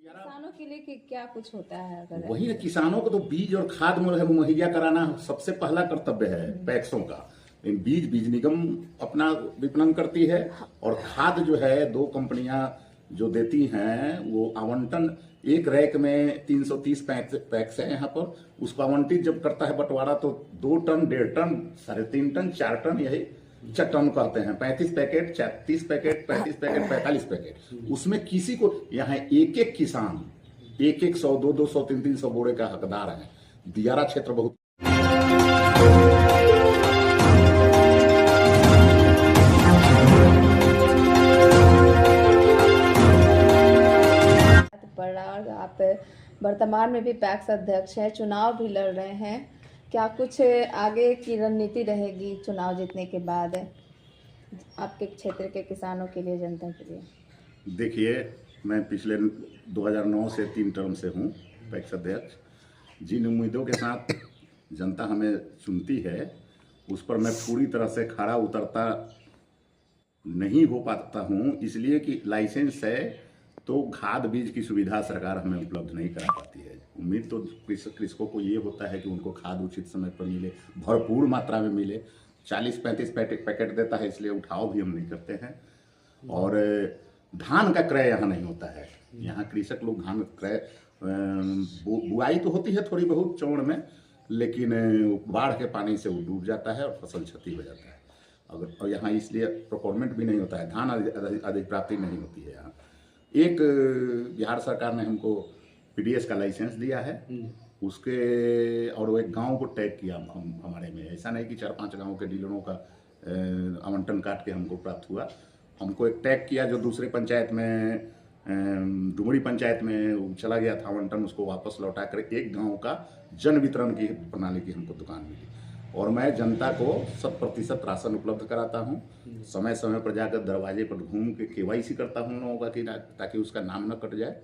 किसानों के लिए क्या कुछ होता है? अगर वही ना, किसानों को तो बीज और खाद मुहैया कराना सबसे पहला कर्तव्य है पैक्सों का। बीज निगम अपना विपणन करती है और खाद जो है दो कंपनियां जो देती हैं वो आवंटन एक रैक में 330 पैक्स है यहाँ पर, उसको आवंटित जब करता है बंटवारा तो 2 टन 1.5 टन 3.5 टन 4 टन यही 4 टन कहते हैं, 35 पैकेट 30 पैकेट 35 पैकेट 45 पैकेट, उसमें किसी को यहाँ एक एक किसान 100 200 300 बोरे का हकदार है। दियारा क्षेत्र बहुत पड़ रहा है और आप वर्तमान में भी पैक्स अध्यक्ष हैं, चुनाव भी लड़ रहे हैं, क्या कुछ आगे की रणनीति रहेगी चुनाव जीतने के बाद आपके क्षेत्र के किसानों के लिए, जनता के लिए? देखिए, मैं पिछले 2009 से 3 टर्म से हूँ पैक्स अध्यक्ष। जिन उम्मीदों के साथ जनता हमें चुनती है उस पर मैं पूरी तरह से खरा उतरता नहीं हो पाता हूँ, इसलिए कि लाइसेंस है तो खाद बीज की सुविधा सरकार हमें उपलब्ध नहीं करा पाती है। उम्मीद तो कृषकों को ये होता है कि उनको खाद उचित समय पर मिले, भरपूर मात्रा में मिले। 40-35 पैकेट देता है, इसलिए उठाव भी हम नहीं करते हैं। और धान का क्रय यहाँ नहीं होता है। यहाँ कृषक लोग धान क्रय बुआई तो होती है थोड़ी बहुत चौड़ में, लेकिन बाढ़ के पानी से वो डूब जाता है और फसल क्षति हो जाता है। और यहाँ इसलिए प्रोक्योरमेंट भी नहीं होता है, धान अधिक प्राप्ति नहीं होती है यहाँ। एक बिहार सरकार ने हमको पीडीएस का लाइसेंस दिया है, उसके और वो एक गांव को टैग किया हमारे में। ऐसा नहीं कि 4-5 गांव के डीलरों का आवंटन काट के हमको प्राप्त हुआ। हमको एक टैग किया जो दूसरे पंचायत में डुमरी पंचायत में चला गया था आवंटन, उसको वापस लौटा कर एक गांव का जन वितरण की प्रणाली की हमको दुकान मिली। और मैं जनता को 100% राशन उपलब्ध कराता हूँ। समय समय पर जाकर दरवाजे पर घूम के केवाईसी करता हूँ लोगों का कि ताकि उसका नाम न कट जाए।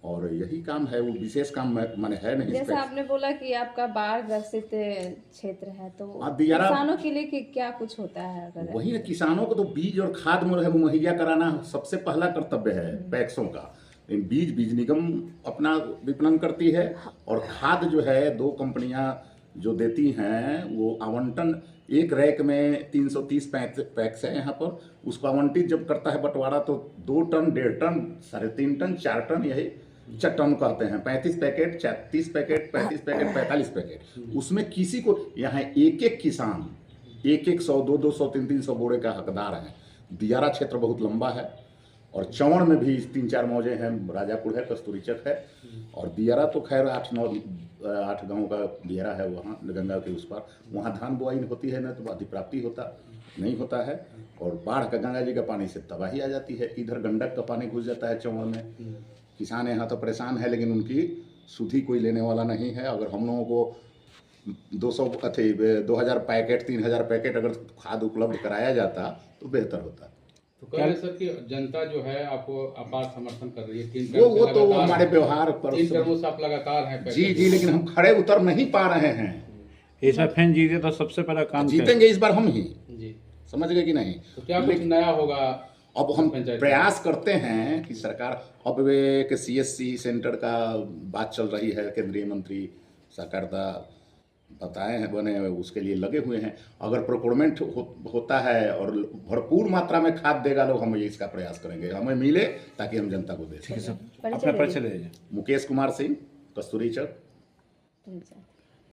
और यही काम है, वो विशेष काम मैंने है नहीं। जैसे आपने बोला कि आपका बाढ़ ग्रसित क्षेत्र है, तो दियारा किसानों के लिए क्या कुछ होता है? अगर वही ना, किसानों को तो बीज और खाद मुहैया कराना सबसे पहला कर्तव्य है पैक्सों का। बीज निगम अपना विपणन करती है और खाद जो है दो कंपनियां जो देती हैं वो आवंटन एक रैक में 330 पैक्स है यहाँ पर, उसको आवंटित जब करता है बंटवारा तो 2 टन 1.5 टन 3.5 टन 4 टन यही 4 टन कहते हैं, 35 पैकेट 30 पैकेट 35 पैकेट 45 पैकेट, उसमें किसी को यहाँ एक एक किसान 100 200 300 बोरे का हकदार है। दियारा क्षेत्र बहुत लंबा है और चौड़ में भी 3-4 मौजे हैं, राजापुर है, कस्तूरीचक है और दियारा तो खैर 8 गांव का दियारा है वहाँ गंगा के उस पार। वहाँ धान बुआई होती है ना तो अधिप्राप्ति नहीं होता है और बाढ़ का गंगा जी का पानी से तबाही आ जाती है। इधर गंडक का पानी घुस जाता है चौड़ में। किसान यहाँ तो परेशान है, लेकिन उनकी सुधी कोई लेने वाला नहीं है। अगर हम लोगों को 2000 पैकेट 3000 पैकेट अगर खाद उपलब्ध कराया जाता तो बेहतर होता। तो कह रहे सर कि जनता जो है आपको अपार समर्थन कर रही है। वो तो हमारे व्यवहार पर 3 टर्मों से आप लगातार हैं जी, लेकिन हम खड़े उतर नहीं पा रहे हैं। ऐसा फैन जीते तो सबसे पहला काम जीतेंगे इस बार हम ही जी, समझ गए कि नहीं? तो क्या कुछ नया होगा? अब हम प्रयास करते हैं कि सरकार, अब एक CSC सेंटर का बात चल रही है, केंद्रीय मंत्री सहकारिता बताए हैं बने, उसके लिए लगे हुए हैं। अगर प्रोक्योरमेंट होता है और भरपूर मात्रा में खाद देगा लोग, हम इसका प्रयास करेंगे हमें मिले ताकि हम जनता को दे सकें। अपना परिचय ले लीजिए। मुकेश कुमार सिंह, कस्तूरीचक।